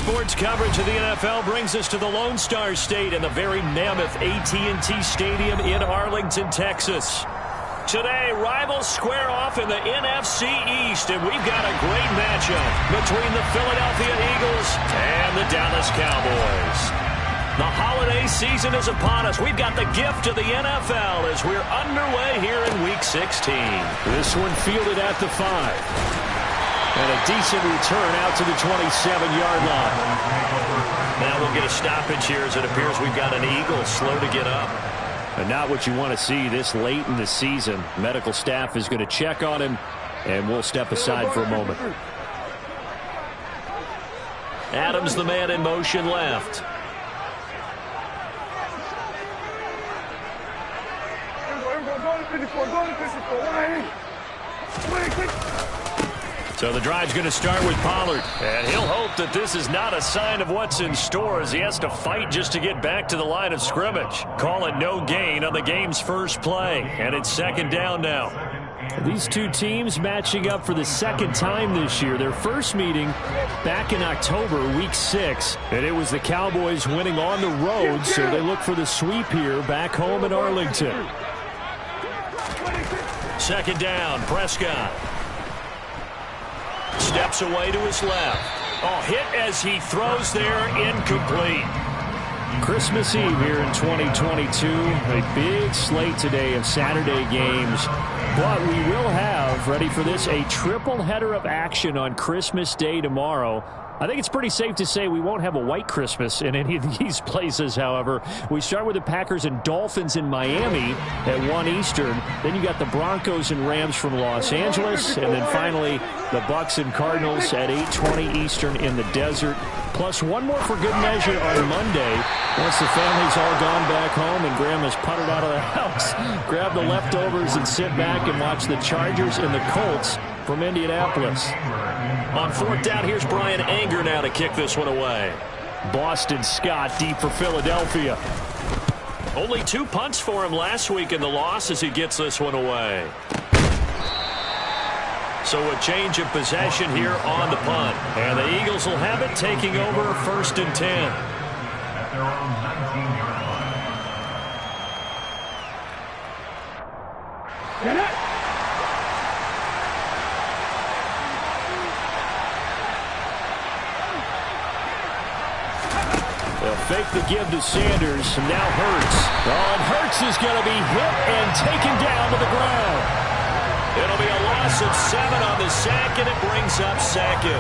Sports coverage of the NFL brings us to the Lone Star State and the very mammoth AT&T Stadium in Arlington, Texas. Today, rivals square off in the NFC East, and we've got a great matchup between the Philadelphia Eagles and the Dallas Cowboys. The holiday season is upon us. We've got the gift of the NFL as we're underway here in Week 16. This one fielded at the 5. And a decent return out to the 27-yard line. Now we'll get a stoppage here as it appears we've got an Eagle slow to get up. And not what you want to see this late in the season. Medical staff is going to check on him, and we'll step aside for a moment. Adams, the man in motion left. So the drive's going to start with Pollard. And he'll hope that this is not a sign of what's in store as he has to fight just to get back to the line of scrimmage. Call it no gain on the game's first play. And it's second down now. These two teams matching up for the second time this year. Their first meeting back in October, Week 6. And it was the Cowboys winning on the road, so they look for the sweep here back home in Arlington. Second down, Prescott. Steps away to his left. Oh, hit as he throws there, incomplete. Christmas Eve here in 2022. A big slate today of Saturday games. But we will have, ready for this, a triple header of action on Christmas Day tomorrow. I think it's pretty safe to say we won't have a white Christmas in any of these places, however. We start with the Packers and Dolphins in Miami at 1 Eastern. Then you got the Broncos and Rams from Los Angeles. And then finally, the Bucks and Cardinals at 8:20 Eastern in the desert. Plus one more for good measure on Monday. Once the family's all gone back home and Grandma's puttered out of the house, grab the leftovers and sit back and watch the Chargers and the Colts from Indianapolis. On fourth down, here's Brian Anger now to kick this one away. Boston Scott deep for Philadelphia. Only 2 punts for him last week in the loss as he gets this one away. So a change of possession here on the punt. And the Eagles will have it, taking over first and 10. Get it! They'll fake the give to Sanders. Now Hurts. Oh, and Hurts is going to be hit and taken down to the ground. It'll be a loss of 7 on the sack, and it brings up second.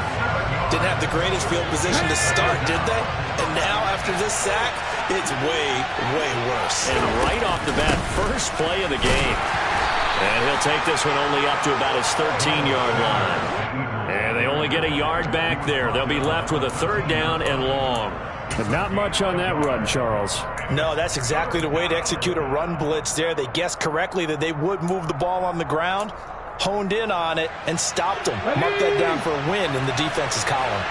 Didn't have the greatest field position to start, did they? And now, after this sack, it's way, way worse. And right off the bat, first play of the game. And he'll take this one only up to about his 13-yard line. And they only get a yard back there. They'll be left with a third down and long. But not much on that run, Charles. No, that's exactly the way to execute a run blitz there. They guessed correctly that they would move the ball on the ground, honed in on it, and stopped them. Mark that down for a win in the defense's column.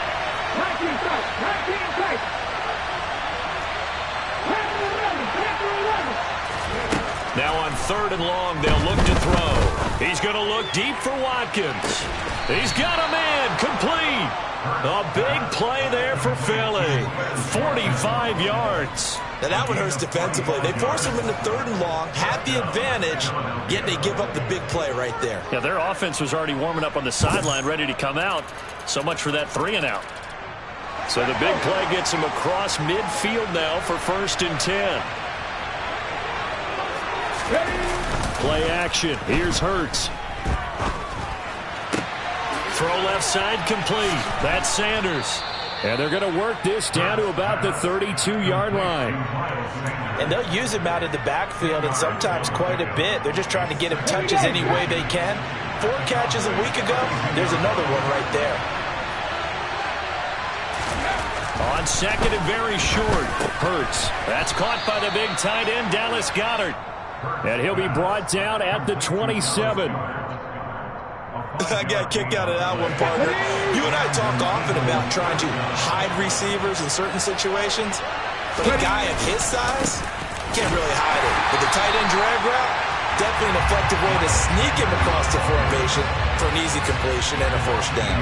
Now on third and long, they'll look to throw. He's going to look deep for Watkins. He's got a man complete. A big play there for Philly. 45 yards. Now that one hurts defensively. They force him into third and long, have the advantage, yet they give up the big play right there. Yeah, their offense was already warming up on the sideline, ready to come out. So much for that 3 and out. So the big play gets him across midfield now for first and 10. Play action. Here's Hurts. Throw left side complete. That's Sanders. And they're going to work this down to about the 32-yard line. And they'll use him out in the backfield, and sometimes quite a bit. They're just trying to get him touches any way they can. 4 catches a week ago. There's another one right there. On second and very short. Hurts. That's caught by the big tight end, Dallas Goedert. And he'll be brought down at the 27. I got a kick out of that one, partner. You and I talk often about trying to hide receivers in certain situations, but a guy of his size can't really hide it. With the tight end drag route, definitely an effective way to sneak him across the formation for an easy completion and a first down.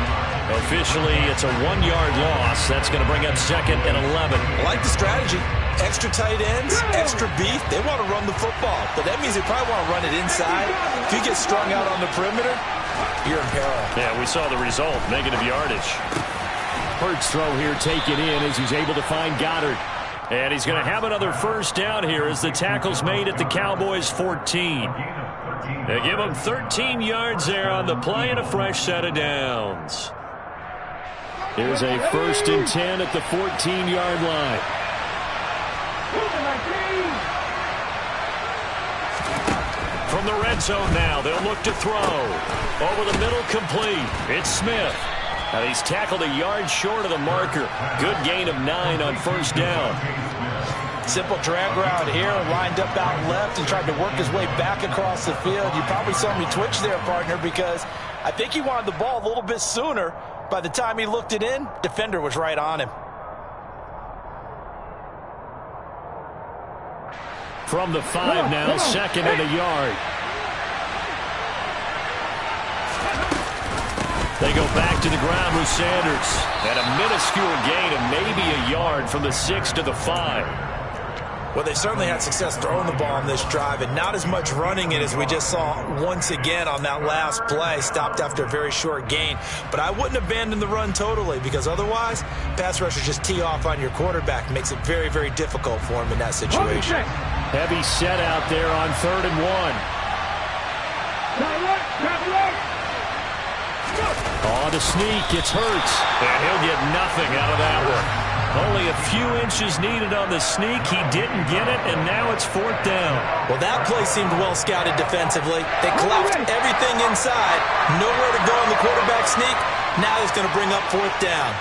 Officially, it's a 1-yard loss. That's going to bring up 2nd and 11. I like the strategy. Extra tight ends, extra beef. They want to run the football, but that means they probably want to run it inside. If you get strung out on the perimeter, you're in peril. Yeah, we saw the result, negative yardage. Hurts throw here taken in as he's able to find Goddard. And he's going to have another first down here as the tackle's made at the Cowboys' 14. They give him 13 yards there on the play and a fresh set of downs. Here's a 1st and 10 at the 14-yard line. From the red zone now, they'll look to throw. Over the middle, complete. It's Smith. Now he's tackled a yard short of the marker. Good gain of 9 on first down. Simple drag route here, lined up out left and tried to work his way back across the field. You probably saw me twitch there, partner, because I think he wanted the ball a little bit sooner. By the time he looked it in, defender was right on him. From the 5 now, 2nd and a yard. They go back to the ground with Sanders. And a minuscule gain of maybe a yard from the 6 to the 5. Well, they certainly had success throwing the ball on this drive, and not as much running it as we just saw once again on that last play. Stopped after a very short gain. But I wouldn't abandon the run totally, because otherwise, pass rushers just tee off on your quarterback. Makes it very, very difficult for him in that situation. Heavy set out there on 3rd and 1. On the sneak, it's Hurts. And he'll get nothing out of that one. Only a few inches needed on the sneak. He didn't get it, and now it's 4th down. Well, that play seemed well scouted defensively. They collapsed everything inside. Nowhere to go on the quarterback sneak. Now it's going to bring up 4th down.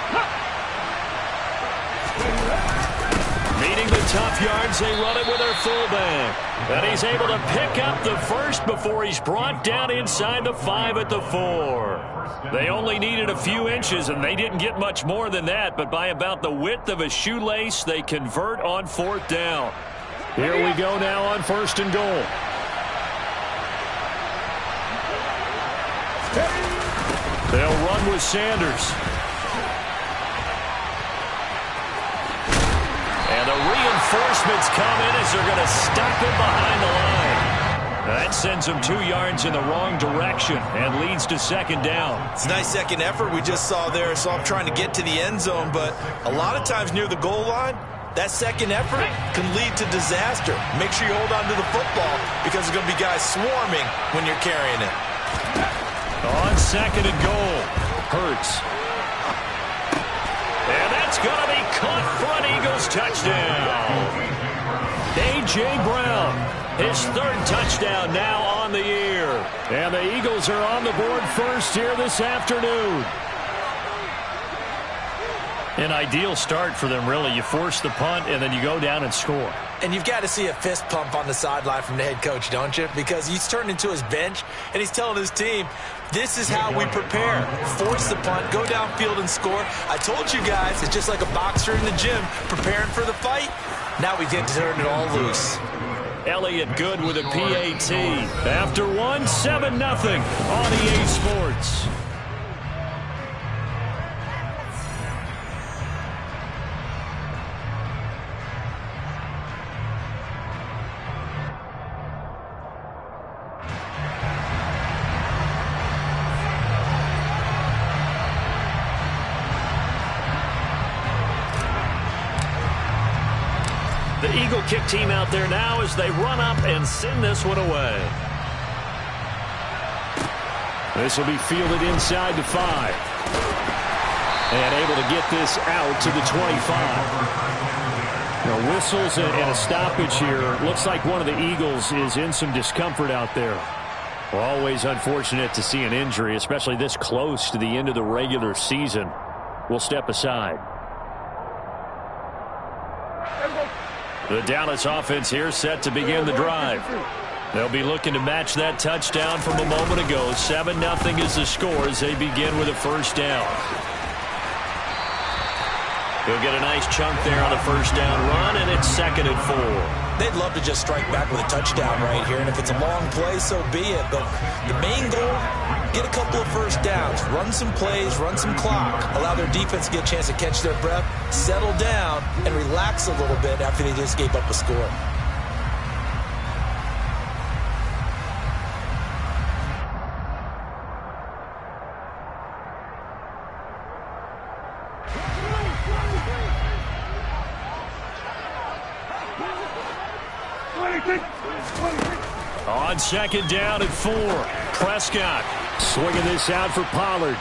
Meeting the tough yards, they run it with their fullback. And he's able to pick up the first before he's brought down inside the 5 at the 4. They only needed a few inches, and they didn't get much more than that. But by about the width of a shoelace, they convert on 4th down. Here we go now on 1st and goal. They'll run with Sanders. And the reinforcements come in as they're going to stop him behind the line. That sends him 2 yards in the wrong direction and leads to 2nd down. It's a nice second effort we just saw there. So I'm trying to get to the end zone, but a lot of times near the goal line, that second effort can lead to disaster. Make sure you hold on to the football because there's going to be guys swarming when you're carrying it. On 2nd and goal, Hurts. And that's going to be caught for an Eagles touchdown. A.J. Brown. His 3rd touchdown now on the year. And the Eagles are on the board first here this afternoon. An ideal start for them, really. You force the punt, and then you go down and score. And you've got to see a fist pump on the sideline from the head coach, don't you? Because he's turned into his bench, and he's telling his team, this is how we prepare. Force the punt, go downfield and score. I told you guys, it's just like a boxer in the gym preparing for the fight. Now we get to turn it all loose. Elliott good with a PAT. After 1, 7-0 on EA Sports. The Eagle kick team out there now as they run up and send this one away. This will be fielded inside the 5. And able to get this out to the 25. Now whistles and a stoppage here. Looks like one of the Eagles is in some discomfort out there. Well, always unfortunate to see an injury, especially this close to the end of the regular season. We'll step aside. The Dallas offense here set to begin the drive. They'll be looking to match that touchdown from a moment ago. 7-0 is the score as they begin with a first down. He'll get a nice chunk there on the first down run, and it's 2nd and 4. They'd love to just strike back with a touchdown right here, and if it's a long play, so be it. But the main goal, get a couple of first downs, run some plays, run some clock, allow their defense to get a chance to catch their breath, settle down, and relax a little bit after they just gave up a score. On 2nd down and 4. Prescott swinging this out for Pollard.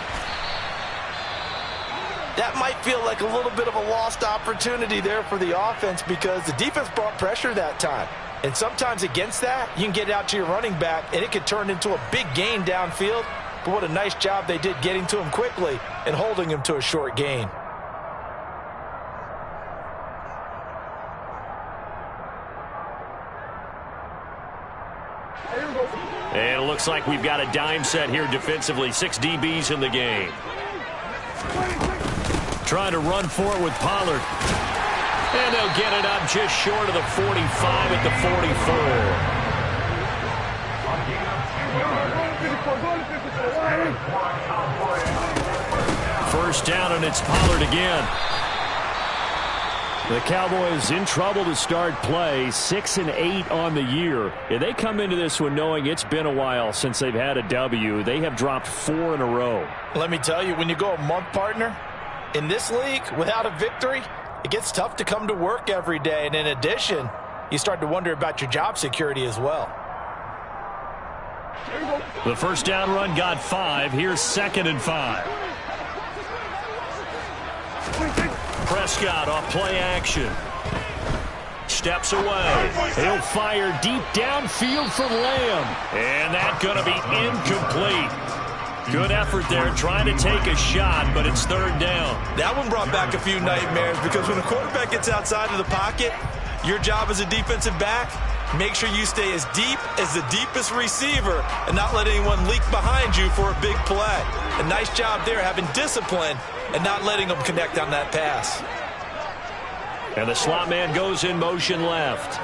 That might feel like a little bit of a lost opportunity there for the offense because the defense brought pressure that time. And sometimes against that, you can get out to your running back, and it could turn into a big gain downfield. But what a nice job they did getting to him quickly and holding him to a short gain. And it looks like we've got a dime set here defensively. 6 DBs in the game. Trying to run for it with Pollard. And they'll get it up just short of the 45 at the 44. First down, and it's Pollard again. The Cowboys in trouble to start play, 6-8 on the year. And they come into this one knowing it's been a while since they've had a W. They have dropped 4 in a row. Let me tell you, when you go a month, partner, in this league, without a victory, it gets tough to come to work every day. And in addition, you start to wonder about your job security as well. The first down run got 5. Here's 2nd and 5. Prescott off play action. Steps away. He'll fire deep downfield from Lamb. And that's going to be incomplete. Good effort there trying to take a shot, but it's 3rd down. That one brought back a few nightmares because when a quarterback gets outside of the pocket, your job as a defensive back, make sure you stay as deep as the deepest receiver and not let anyone leak behind you for a big play. A nice job there having discipline and not letting them connect on that pass. And the slot man goes in motion left.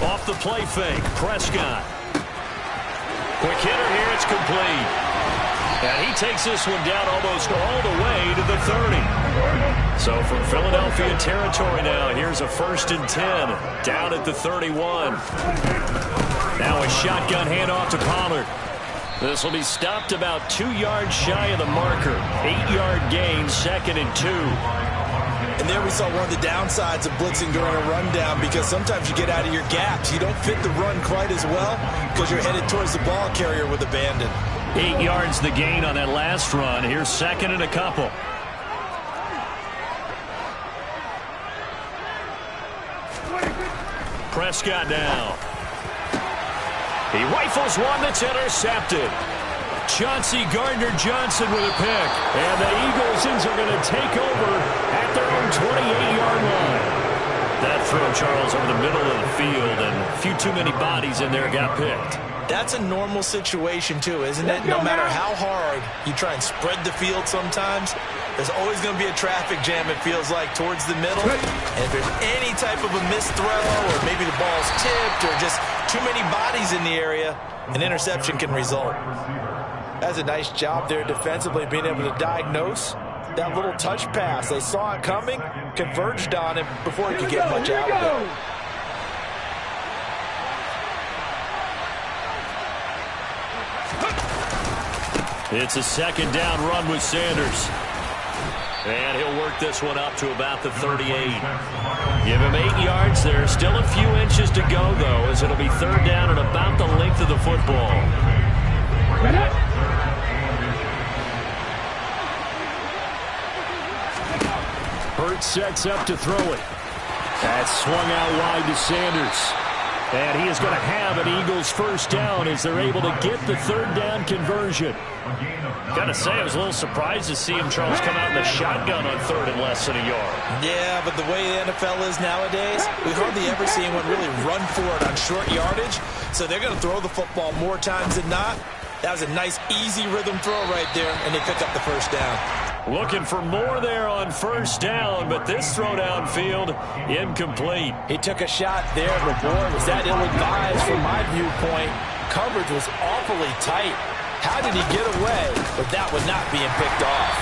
Off the play fake, Prescott. Quick hitter here, it's complete. And he takes this one down almost all the way to the 30. So from Philadelphia territory now, here's a 1st and 10 down at the 31. Now a shotgun handoff to Pollard. This will be stopped about 2 yards shy of the marker. 8-yard gain, 2nd and 2. And there we saw one of the downsides of blitzing during a rundown because sometimes you get out of your gaps. You don't fit the run quite as well because you're headed towards the ball carrier with abandon. 8 yards the gain on that last run. Here's 2nd and a couple. Prescott now. He rifles one that's intercepted. Chauncey Gardner-Johnson with a pick. And the Eagles are going to take over at their own 28-yard line. That throw, Charles, over the middle of the field, and a few too many bodies in there got picked. That's a normal situation, too, isn't it? No matter how hard you try and spread the field sometimes, there's always going to be a traffic jam, it feels like, towards the middle. And if there's any type of a missed throw or maybe the ball's tipped or just too many bodies in the area, an interception can result. That's a nice job there defensively, being able to diagnose that little touch pass. They saw it coming, converged on it before he could get much out of it. It's a 2nd down run with Sanders. And he'll work this one up to about the 38. Give him 8 yards there. Still a few inches to go, though, as it'll be 3rd down and about the length of the football. Hurts sets up to throw it. That's swung out wide to Sanders. And he is going to have an Eagles first down as they're able to get the 3rd down conversion. Got to say, I was a little surprised to see him, Charles, come out in the shotgun on 3rd and less than a yard. Yeah, but the way the NFL is nowadays, we hardly ever see anyone really run for it on short yardage. so they're going to throw the football more times than not. That was a nice, easy rhythm throw right there, and they pick up the first down. Looking for more there on first down, but this throw downfield, incomplete. He took a shot there, but boy, was that ill-advised from my viewpoint. Coverage was awfully tight. How did he get away with that one not being picked off?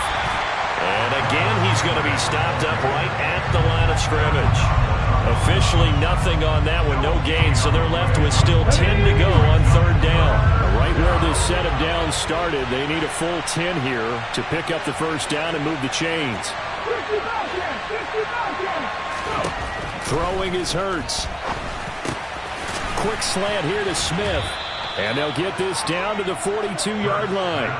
And again, he's going to be stopped up right at the line of scrimmage. Officially nothing on that one, no gain, so they're left with still 10 to go on third down. Right where this set of downs started, they need a full 10 here to pick up the first down and move the chains. Throwing is Hurts. Quick slant here to Smith. And they'll get this down to the 42-yard line.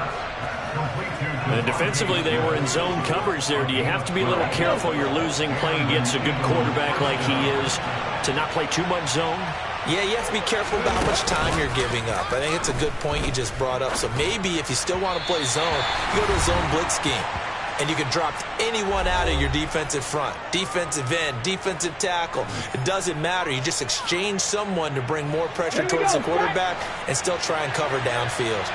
And defensively, they were in zone coverage there. Do you have to be a little careful you're losing playing against a good quarterback like he is to not play too much zone? Yeah, you have to be careful about how much time you're giving up. I think it's a good point you just brought up. So maybe if you still want to play zone, you go to a zone blitz scheme. And you can drop anyone out of your defensive front, defensive end, defensive tackle. It doesn't matter. You just exchange someone to bring more pressure towards the quarterback and still try and cover downfield.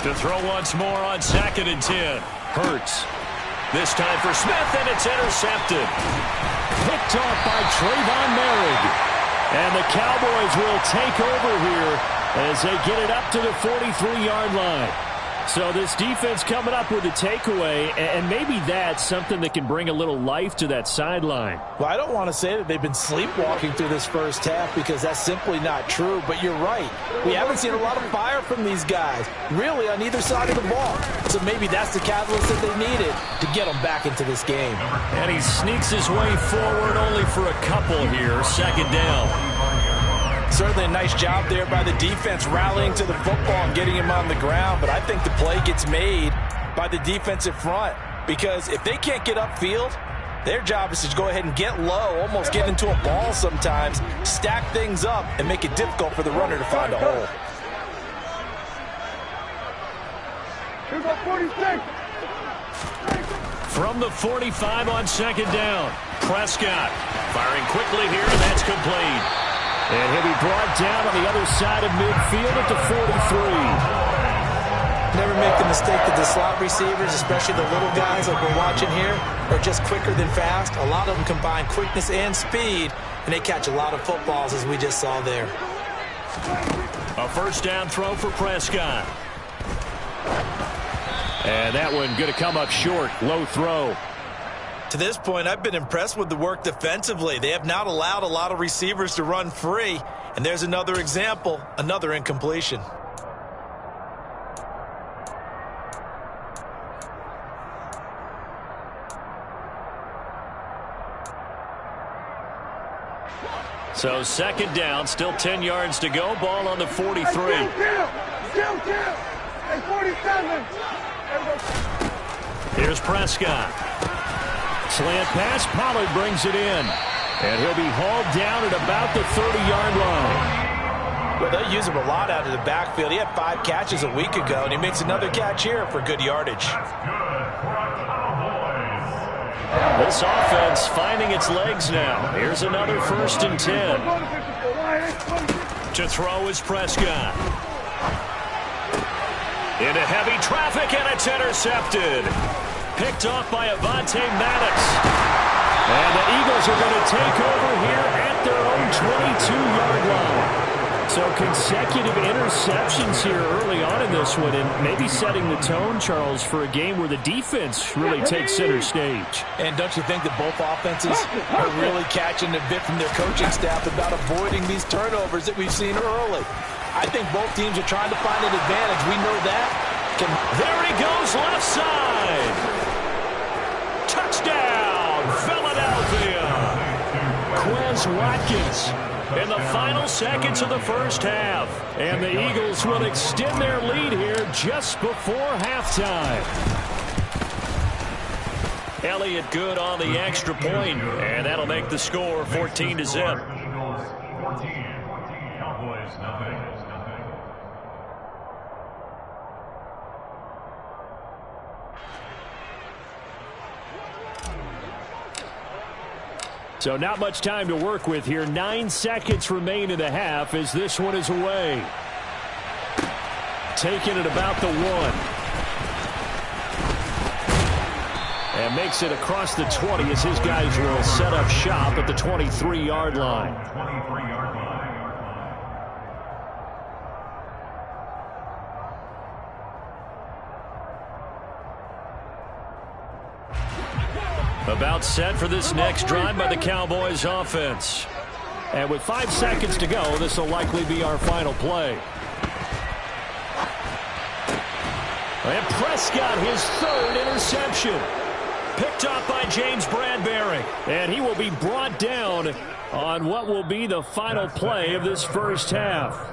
To throw once more on 2nd and 10. Hurts. This time for Smith, and it's intercepted. Picked off by Trayvon Merrick. And the Cowboys will take over here as they get it up to the 43-yard line. So this defense coming up with a takeaway, and maybe that's something that can bring a little life to that sideline. Well, I don't want to say that they've been sleepwalking through this first half because that's simply not true, but you're right. We haven't seen a lot of fire from these guys, really on either side of the ball. So maybe that's the catalyst that they needed to get them back into this game. And he sneaks his way forward only for a couple here, 2nd down. Certainly a nice job there by the defense rallying to the football and getting him on the ground, but I think the play gets made by the defensive front because if they can't get upfield, their job is to go ahead and get low, almost get into a ball sometimes, stack things up, and make it difficult for the runner to find a hole. From the 45 on 2nd down, Prescott firing quickly here, and that's complete. And he'll be brought down on the other side of midfield at the 43. Never make the mistake that the slot receivers, especially the little guys like we're watching here, are just quicker than fast. A lot of them combine quickness and speed, and they catch a lot of footballs, as we just saw there. A first down throw for Prescott. And that one going to come up short. Low throw. To this point, I've been impressed with the work defensively. They have not allowed a lot of receivers to run free. And there's another example, another incompletion. So 2nd down, still 10 yards to go. Ball on the 43. Still 47. Here's Prescott. Slant pass, Pollard brings it in. And he'll be hauled down at about the 30-yard line. Well, they use him a lot out of the backfield. He had 5 catches a week ago, and he makes another catch here for good yardage. This offense finding its legs now. Here's another 1st and 10. To throw is Prescott. Into heavy traffic, and it's intercepted. Picked off by Avonte Maddox. And the Eagles are going to take over here at their own 22-yard line. So consecutive interceptions here early on in this one, and maybe setting the tone, Charles, for a game where the defense really takes center stage. And don't you think that both offenses are really catching a bit from their coaching staff about avoiding these turnovers that we've seen early? I think both teams are trying to find an advantage. We know that. There he goes, left side. Touchdown, Philadelphia. Quez Watkins in the final seconds of the first half. And the Eagles will extend their lead here just before halftime. Elliott good on the extra point, and that'll make the score 14-0. So not much time to work with here. 9 seconds remain in the half as this one is away. Taking it about the 1. And makes it across the 20 as his guys will set up shop at the 23-yard line. About set for this next drive by the Cowboys offense. And with 5 seconds to go, this will likely be our final play. And Prescott, his 3rd interception. Picked up by James Bradbury. And he will be brought down on what will be the final play of this first half.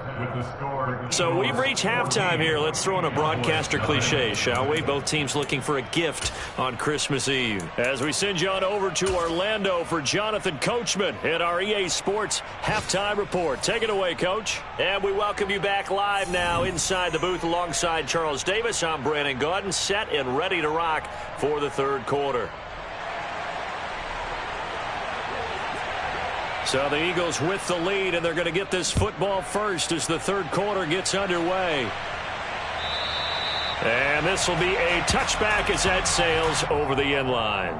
So we've reached halftime here. Let's throw in a broadcaster cliche, shall we? Both teams looking for a gift on Christmas Eve. As we send you on over to Orlando for Jonathan Coachman at our EA Sports Halftime Report. Take it away, Coach. And we welcome you back live now inside the booth alongside Charles Davis. I'm Brandon Gaudin, set and ready to rock for the third quarter. So the Eagles with the lead, and they're going to get this football first as the third quarter gets underway. And this will be a touchback as that sails over the end line.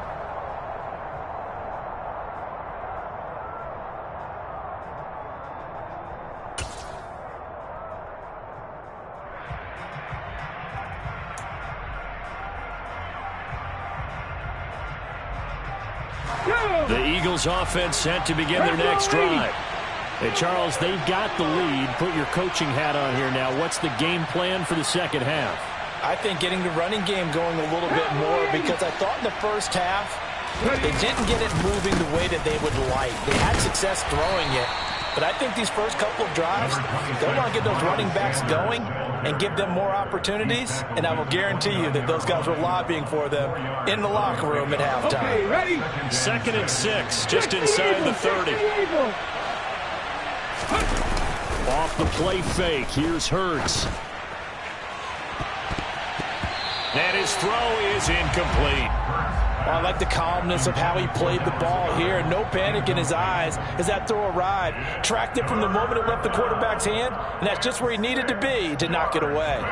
The Eagles offense set to begin their next drive. Hey, Charles, they've got the lead. Put your coaching hat on here now. What's the game plan for the second half? I think getting the running game going a little bit more, because I thought in the first half they didn't get it moving the way that they would like. They had success throwing it, but I think these first couple of drives, they want to get those running backs going and give them more opportunities, and I will guarantee you that those guys were lobbying for them in the locker room at halftime. Okay, ready? 2nd and 6, just inside the 30. Off the play fake, here's Hurts. And his throw is incomplete. I like the calmness of how he played the ball here. No panic in his eyes as that throw arrived. Tracked it from the moment it left the quarterback's hand, and that's just where he needed to be to knock it away.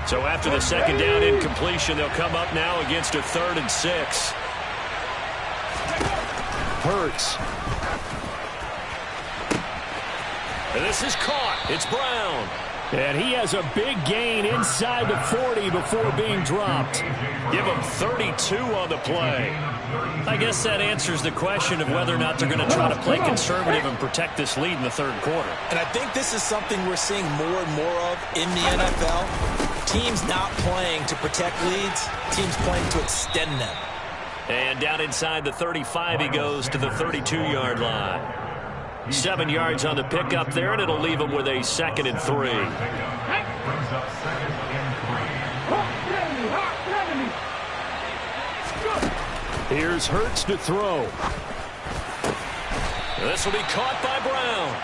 So after the second down incompletion, they'll come up now against a 3rd and 6. Hurts. And this is caught. It's Brown. And he has a big gain inside the 40 before being dropped. Give him 32 on the play. I guess that answers the question of whether or not they're going to try to play conservative and protect this lead in the third quarter. And I think this is something we're seeing more and more of in the NFL. Teams not playing to protect leads, teams playing to extend them. And down inside the 35, he goes to the 32-yard line. 7 yards on the pickup there, and it'll leave him with a 2nd and 3. Here's Hurts to throw. This will be caught by Brown.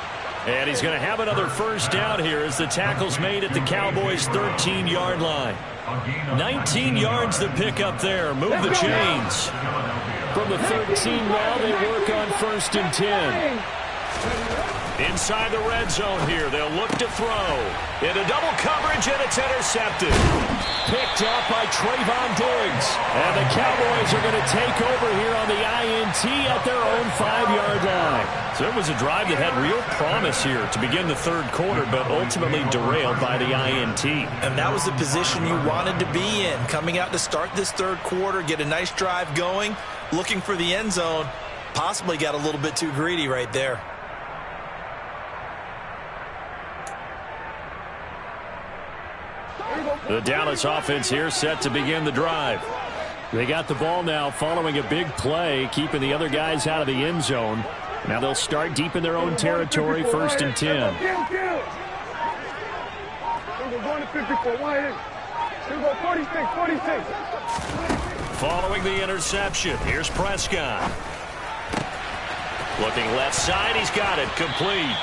And he's going to have another first down here as the tackle's made at the Cowboys' 13-yard line. 19 yards to pick up there. Move the chains. From the 13 now, they work on 1st and 10. Inside the red zone here, they'll look to throw. Into double coverage, and it's intercepted. Picked up by Trayvon Diggs. And the Cowboys are going to take over here on the INT at their own 5-yard line. So it was a drive that had real promise here to begin the third quarter, but ultimately derailed by the INT. And that was the position you wanted to be in. Coming out to start this third quarter, get a nice drive going, looking for the end zone. Possibly got a little bit too greedy right there. The Dallas offense here set to begin the drive. They got the ball now following a big play, keeping the other guys out of the end zone. Now they'll start deep in their own territory, 1st and 10. Following the interception, here's Prescott. Looking left side, he's got it, complete.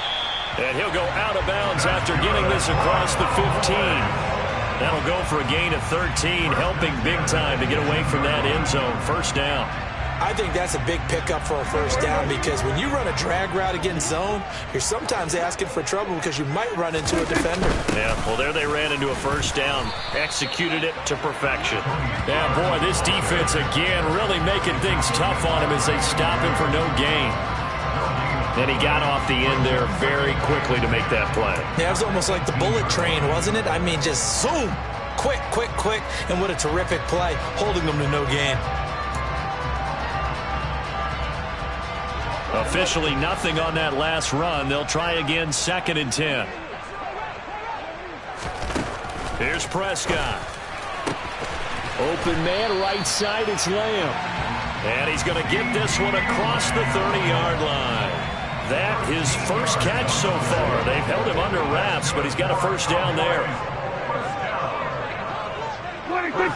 And he'll go out of bounds after getting this across the 15. That'll go for a gain of 13, helping big time to get away from that end zone. First down. I think that's a big pickup for a first down because when you run a drag route against zone, you're sometimes asking for trouble because you might run into a defender. Yeah, well, there they ran into a first down. Executed it to perfection. Yeah, boy, this defense again really making things tough on him as they stop him for no gain. And he got off the end there very quickly to make that play. Yeah, it was almost like the bullet train, wasn't it? I mean, just zoom. Quick, quick, quick. And what a terrific play, holding them to no gain. Officially nothing on that last run. They'll try again, 2nd and 10. Here's Prescott. Open man, right side, it's Lamb. And he's going to get this one across the 30-yard line. That his first catch so far. They've held him under wraps, but he's got a first down there. 46.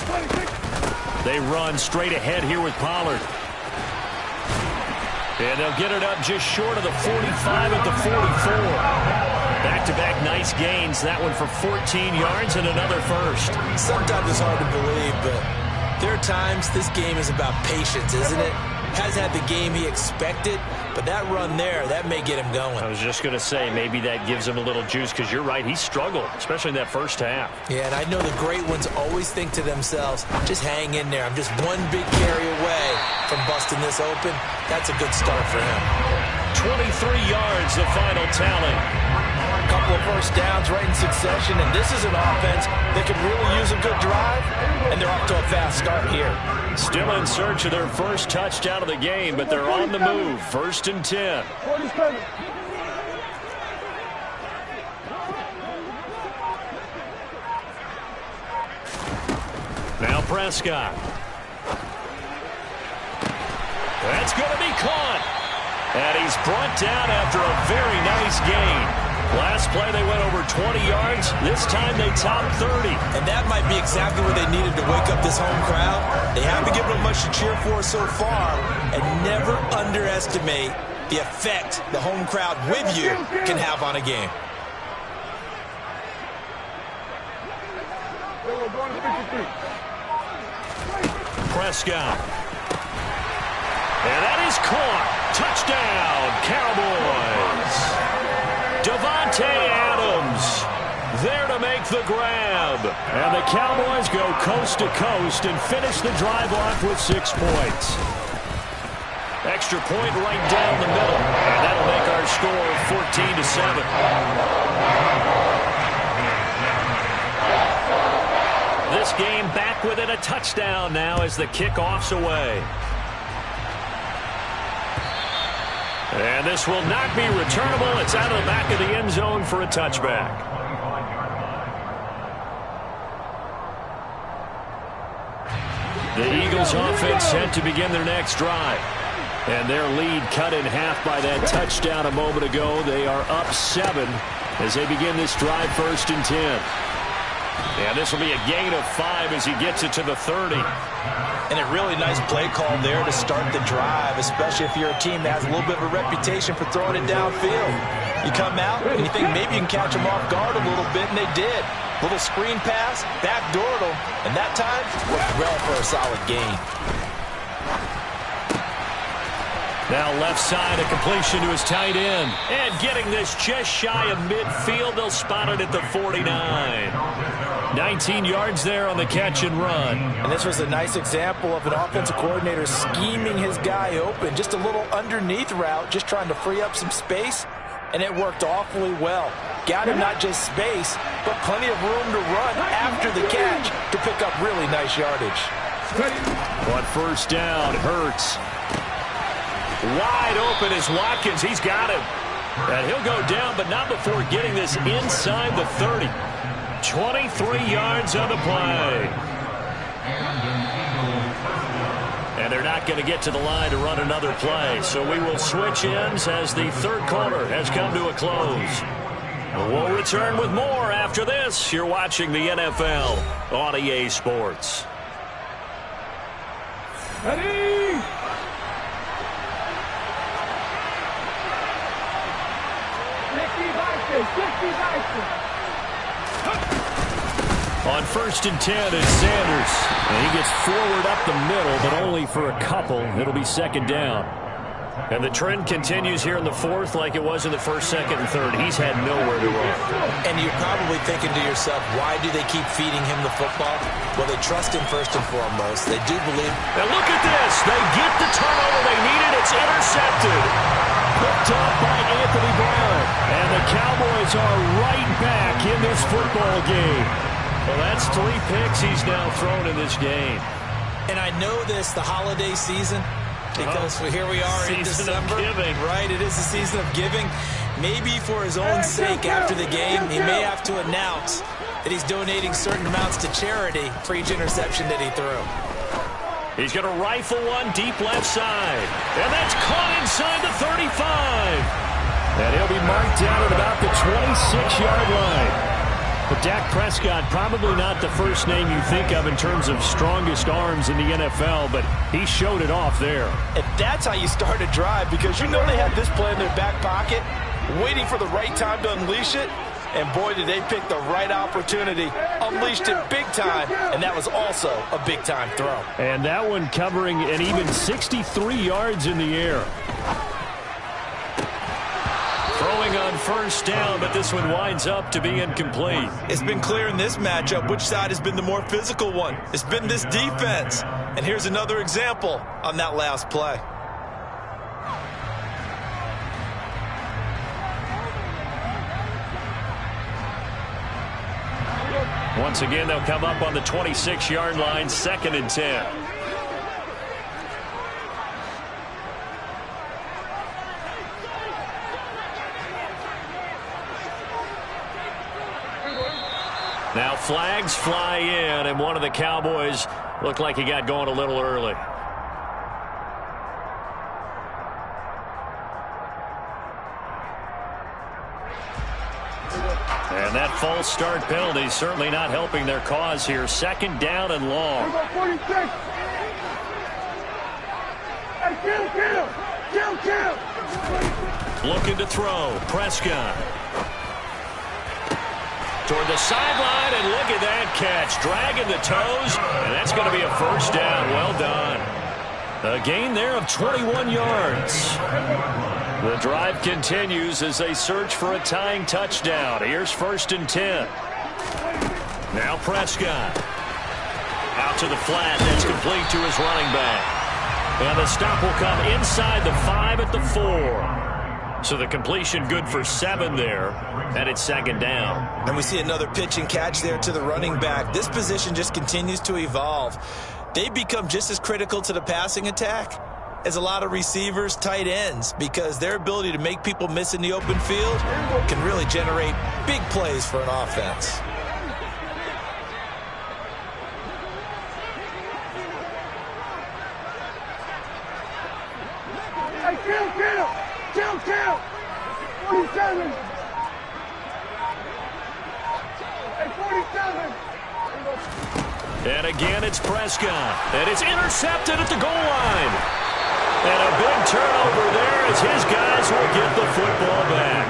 46. They run straight ahead here with Pollard. And they'll get it up just short of the 45 at the 44. Back-to-back nice gains. That one for 14 yards and another first. Sometimes it's hard to believe, but there are times this game is about patience, isn't it? Hasn't had the game he expected, but that run there, that may get him going. I was just going to say, maybe that gives him a little juice because you're right, he struggled, especially in that first half. Yeah, and I know the great ones always think to themselves, just hang in there. I'm just one big carry away from busting this open. That's a good start for him. 23 yards, the final tally. A couple of first downs right in succession, and this is an offense that could really use a good drive, and they're off to a fast start here. Still in search of their first touchdown of the game, but they're on the move. 1st and 10. 47. Now Prescott. That's going to be caught. And he's brought down after a very nice gain. Last play they went over 20 yards. This time they topped 30. And that might be exactly what they needed to wake up this home crowd. They haven't given them much to cheer for so far. And never underestimate the effect the home crowd with you can have on a game. Prescott. And that is caught. Touchdown, Cowboys. Davante Adams there to make the grab. And the Cowboys go coast to coast and finish the drive off with 6 points. Extra point right down the middle. And that'll make our score 14-7. This game back within a touchdown now as the kickoff's away. And this will not be returnable. It's out of the back of the end zone for a touchback. The Eagles offense set to begin their next drive. And their lead cut in half by that touchdown a moment ago. They are up 7 as they begin this drive 1st and 10. And this will be a gain of 5 as he gets it to the 30. And a really nice play call there to start the drive, especially if you're a team that has a little bit of a reputation for throwing it downfield. You come out and you think maybe you can catch them off guard a little bit, and they did. Little screen pass, backdoored them, and that time worked well for a solid gain. Now left side, a completion to his tight end. And getting this just shy of midfield, they'll spot it at the 49. 19 yards there on the catch and run. And this was a nice example of an offensive coordinator scheming his guy open. Just a little underneath route, just trying to free up some space, and it worked awfully well. Got him not just space, but plenty of room to run after the catch to pick up really nice yardage. On first down, Hurts. Wide open is Watkins. He's got him. And he'll go down, but not before getting this inside the 30. 23 yards on the play. And they're not going to get to the line to run another play. So we will switch ends as the third quarter has come to a close. We'll return with more after this. You're watching the NFL on EA Sports. Ready? On 1st and 10 is Sanders. And he gets forward up the middle, but only for a couple. It'll be 2nd down. And the trend continues here in the 4th like it was in the 1st, 2nd, and 3rd. He's had nowhere to run. And you're probably thinking to yourself, why do they keep feeding him the football? Well, they trust him first and foremost. They do believe. And look at this. They get the turnover they needed. It's intercepted. Picked up by Anthony Brown. And the Cowboys are right back in this football game. Well, that's 3 picks he's now thrown in this game. And I know this, the holiday season, because here we are in December. Right, it is the season of giving. Maybe for his own sake after the game, he may have to announce that he's donating certain amounts to charity for each interception that he threw. He's going to rifle one deep left side. And that's caught inside the 35. And he'll be marked down at about the 26-yard line. But Dak Prescott, probably not the first name you think of in terms of strongest arms in the NFL, but he showed it off there. And that's how you start a drive, because you know they have this play in their back pocket, waiting for the right time to unleash it. And boy, did they pick the right opportunity. Unleashed it big time, and that was also a big-time throw. And that one covering an even 63 yards in the air. Throwing on 1st down, but this one winds up to be incomplete. It's been clear in this matchup which side has been the more physical one. It's been this defense. And here's another example on that last play. Once again, they'll come up on the 26-yard line, 2nd and 10. Now flags fly in, and one of the Cowboys looked like he got going a little early. And that false start penalty certainly not helping their cause here. 2nd down and long. 46. Hey, kill. Looking to throw. Prescott. Toward the sideline, and look at that catch. Dragging the toes, and that's going to be a 1st down. Well done. A gain there of 21 yards. The drive continues as they search for a tying touchdown. Here's 1st and 10. Now Prescott. Out to the flat. That's complete to his running back. And the stop will come inside the 5 at the 4. So the completion good for 7 there, and it's 2nd down. And we see another pitch and catch there to the running back. This position just continues to evolve. They become just as critical to the passing attack as a lot of receivers, tight ends, because their ability to make people miss in the open field can really generate big plays for an offense. Hey, kill. 47. Hey, 47. And again, it's Prescott. And it's intercepted at the goal line. And a big turnover there as his guys will get the football back.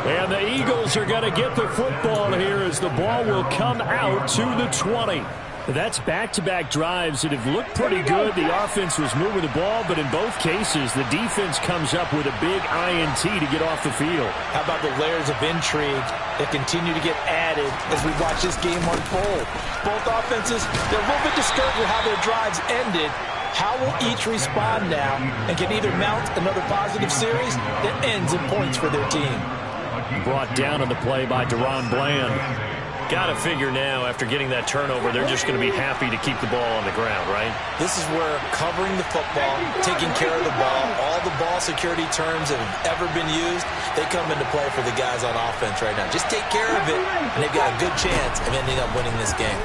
And the Eagles are going to get the football here as the ball will come out to the 20. That's back-to-back drives that have looked pretty good. The offense was moving the ball, but in both cases, the defense comes up with a big INT to get off the field. How about the layers of intrigue that continue to get added as we watch this game unfold? Both offenses, they're a little bit discouraged with how their drives ended. How will each respond now and can either mount another positive series that ends in points for their team? Brought down on the play by Deron Bland. Got to figure now, after getting that turnover, they're just going to be happy to keep the ball on the ground, right? This is where covering the football, taking care of the ball, all the ball security terms that have ever been used, they come into play for the guys on offense right now. Just take care of it, and they've got a good chance of ending up winning this game.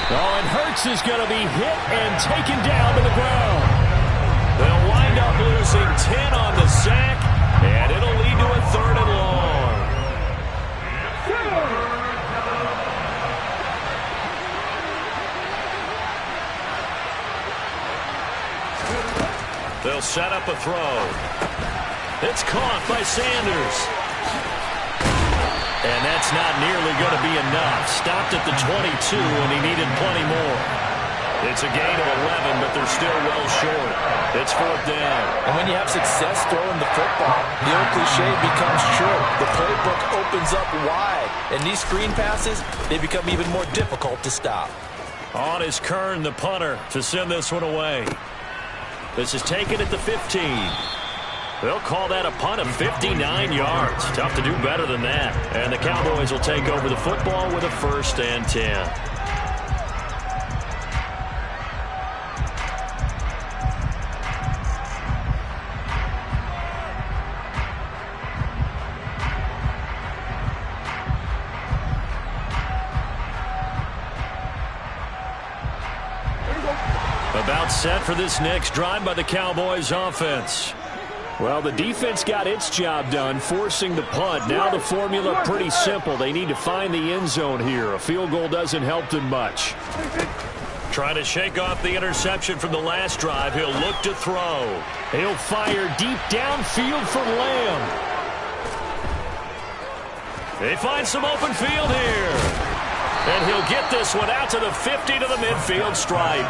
Oh, and Hurts is going to be hit and taken down to the ground. They'll wind up losing 10 on the sack, and it'll lead to a 3rd and long. They'll set up a throw. It's caught by Sanders. And that's not nearly going to be enough. Stopped at the 22, and he needed plenty more. It's a gain of 11, but they're still well short. It's fourth down. And when you have success throwing the football, the old cliche becomes true. The playbook opens up wide. And these screen passes, they become even more difficult to stop. On is Kern, the punter, to send this one away. This is taken at the 15. They'll call that a punt of 59 yards. Tough to do better than that. And the Cowboys will take over the football with a 1st and 10. About set for this next drive by the Cowboys offense. Well, the defense got its job done, forcing the punt. Now the formula pretty simple. They need to find the end zone here. A field goal doesn't help them much. Trying to shake off the interception from the last drive. He'll look to throw. He'll fire deep downfield for Lamb. They find some open field here. And he'll get this one out to the 50 to the midfield stripe.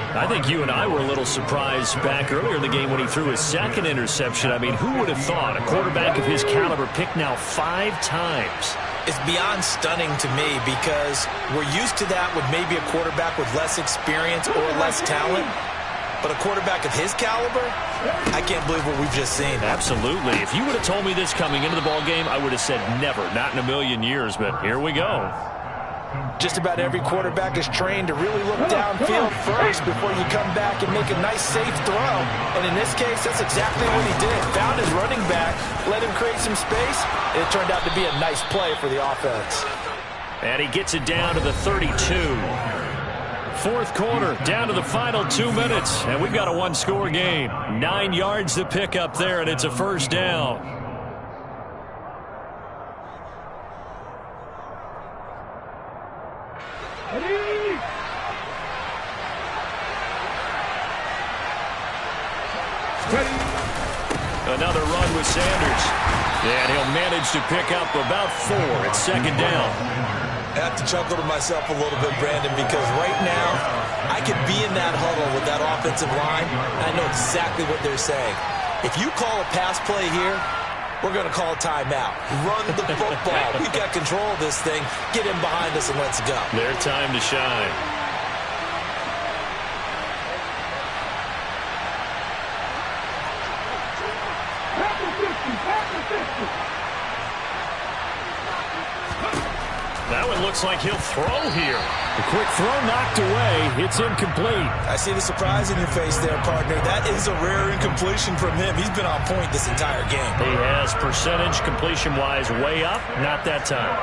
I think you and I were a little surprised back earlier in the game when he threw his second interception. I mean, who would have thought a quarterback of his caliber picked now 5 times? It's beyond stunning to me because we're used to that with maybe a quarterback with less experience or less talent. But a quarterback of his caliber, I can't believe what we've just seen. Absolutely. If you would have told me this coming into the ball game, I would have said never, not in a million years. But here we go. Just about every quarterback is trained to really look downfield first before you come back and make a nice, safe throw. And in this case, that's exactly what he did. Found his running back, let him create some space, and it turned out to be a nice play for the offense. And he gets it down to the 32. Fourth quarter, down to the final 2 minutes, and we've got a one-score game. 9 yards to pick up there, and it's a 1st down. Another run with Sanders. And he'll manage to pick up about 4 at 2nd down. I have to chuckle to myself a little bit, Brandon, because right now I could be in that huddle with that offensive line, and I know exactly what they're saying. If you call a pass play here, we're going to call a timeout. Run the football. We've got control of this thing. Get him behind us and let's go. Their time to shine. That one looks like he'll throw here. The quick throw knocked away. It's incomplete. I see the surprise in your face there, partner. That is a rare incompletion from him. He's been on point this entire game. He has percentage completion-wise way up. Not that time.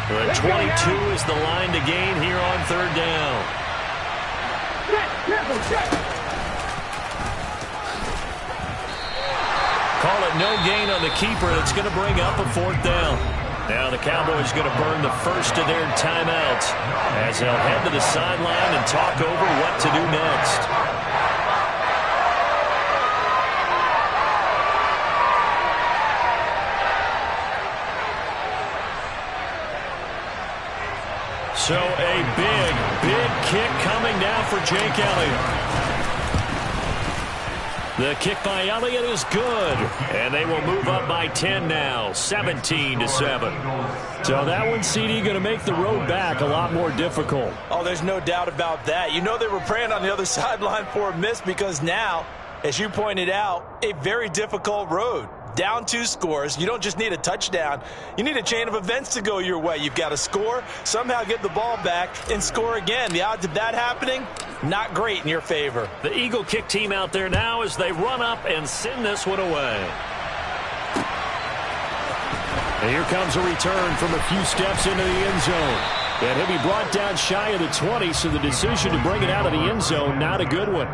The 22 is the line to gain here on 3rd down. Call it no gain on the keeper. That's going to bring up a 4th down. Now the Cowboys going to burn the first of their timeouts as they'll head to the sideline and talk over what to do next. So a big kick coming now for Jake Elliott. The kick by Elliott is good, and they will move up by 10 now, 17-7. So that one, CD, going to make the road back a lot more difficult. Oh, there's no doubt about that. You know they were praying on the other sideline for a miss because now, as you pointed out, a very difficult road. Down 2 scores. You don't just need a touchdown. You need a chain of events to go your way. You've got to score, somehow get the ball back, and score again. The odds of that happening, not great in your favor. The Eagle kick team out there now as they run up and send this one away. And here comes a return from a few steps into the end zone. And he'll be brought down shy of the 20, so the decision to bring it out of the end zone, not a good one.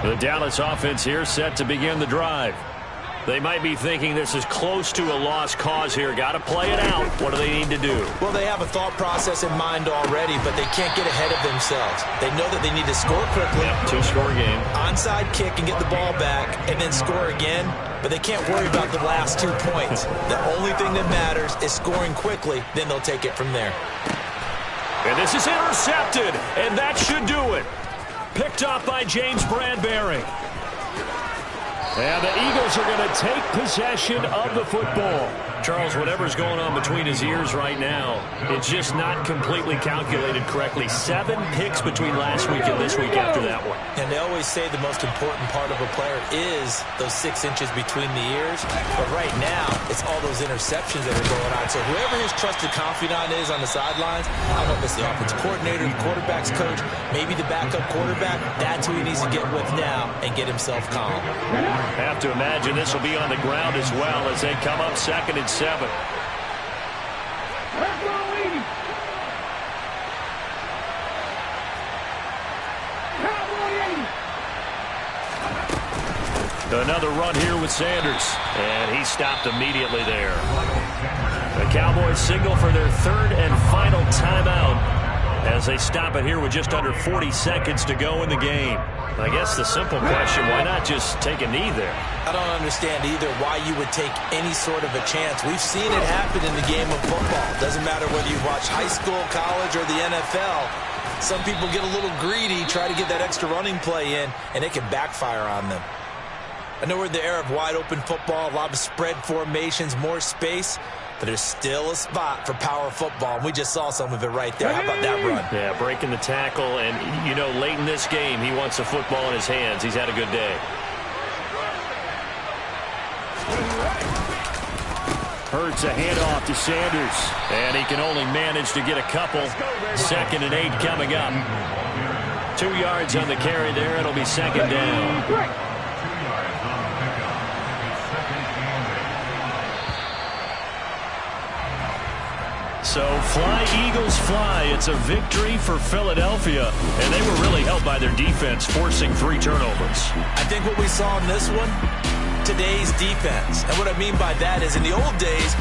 The Dallas offense here set to begin the drive. They might be thinking this is close to a lost cause here. Got to play it out. What do they need to do? Well, they have a thought process in mind already, but they can't get ahead of themselves. They know that they need to score quickly. Yep, two-score game. Onside kick and get the ball back and then score again, but they can't worry about the last 2 points. The only thing that matters is scoring quickly, then they'll take it from there. And this is intercepted, and that should do it. Picked up by James Bradbury. And the Eagles are going to take possession of the football. Charles, whatever's going on between his ears right now, it's just not completely calculated correctly. 7 picks between last week and this week after that one. And they always say the most important part of a player is those 6 inches between the ears. But right now, it's all those interceptions that are going on. So whoever his trusted confidant is on the sidelines, I don't know if it's the offensive coordinator, the quarterback's coach, maybe the backup quarterback, that's who he needs to get with now and get himself calm. Have to imagine this will be on the ground as well as they come up 2nd and 7. Another run here with Sanders, and he stopped immediately there. The Cowboys signal for their 3rd and final timeout as they stop it here with just under 40 seconds to go in the game. I guess the simple question, why not just take a knee there? I don't understand either why you would take any sort of a chance. We've seen it happen in the game of football. Doesn't matter whether you watch high school, college, or the NFL. Some people get a little greedy, try to get that extra running play in, and it can backfire on them. I know we're in the era of wide-open football, a lot of spread formations, more space, but there's still a spot for power football, and we just saw some of it right there. How about that run? Yeah, breaking the tackle, and, you know, late in this game, he wants the football in his hands. He's had a good day. Hurts a handoff to Sanders, and he can only manage to get a couple. 2nd and 8 coming up. 2 yards on the carry there. It'll be 2nd down. So fly, Eagles, fly. It's a victory for Philadelphia, and they were really helped by their defense, forcing 3 turnovers. I think what we saw in this one, today's defense. And what I mean by that is in the old days,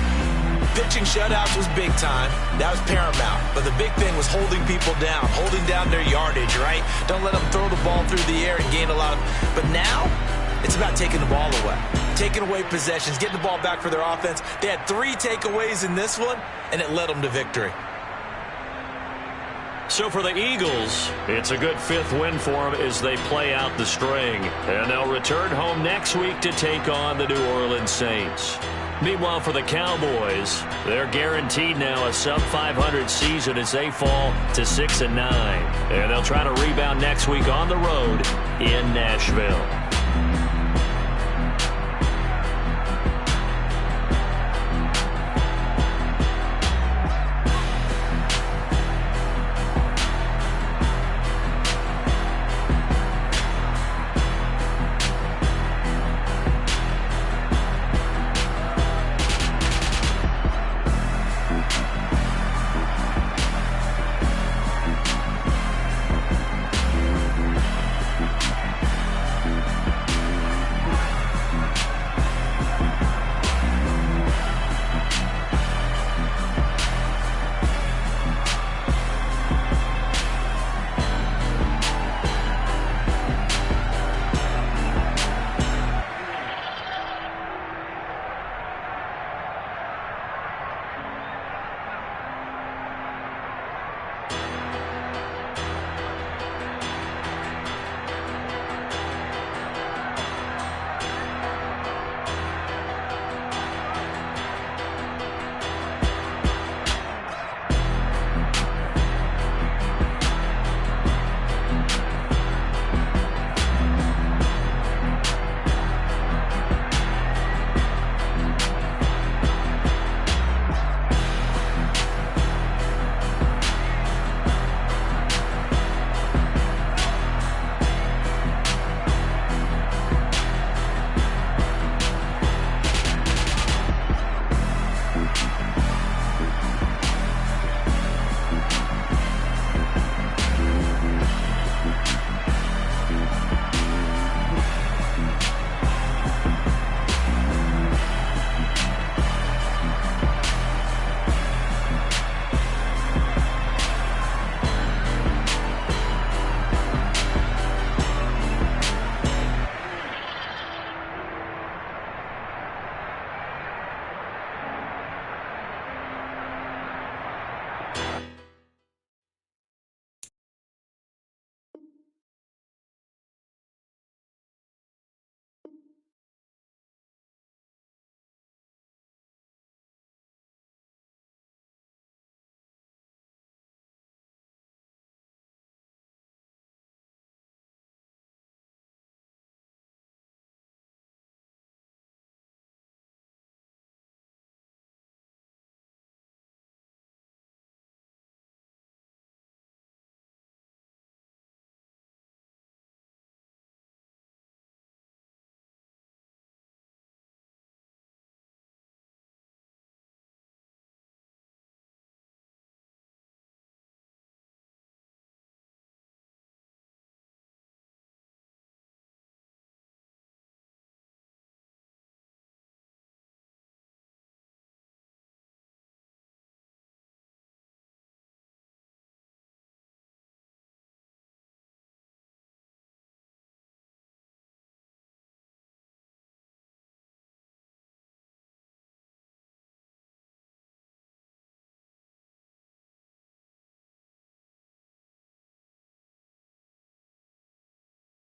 pitching shutouts was big time. That was paramount. But the big thing was holding people down, holding down their yardage, right? Don't let them throw the ball through the air and gain a lot of... But now, it's about taking the ball away. Taking away possessions, getting the ball back for their offense. They had 3 takeaways in this one, and it led them to victory. So for the Eagles, it's a good 5th win for them as they play out the string. And they'll return home next week to take on the New Orleans Saints. Meanwhile, for the Cowboys, they're guaranteed now a sub-500 season as they fall to 6-9. And they'll try to rebound next week on the road in Nashville.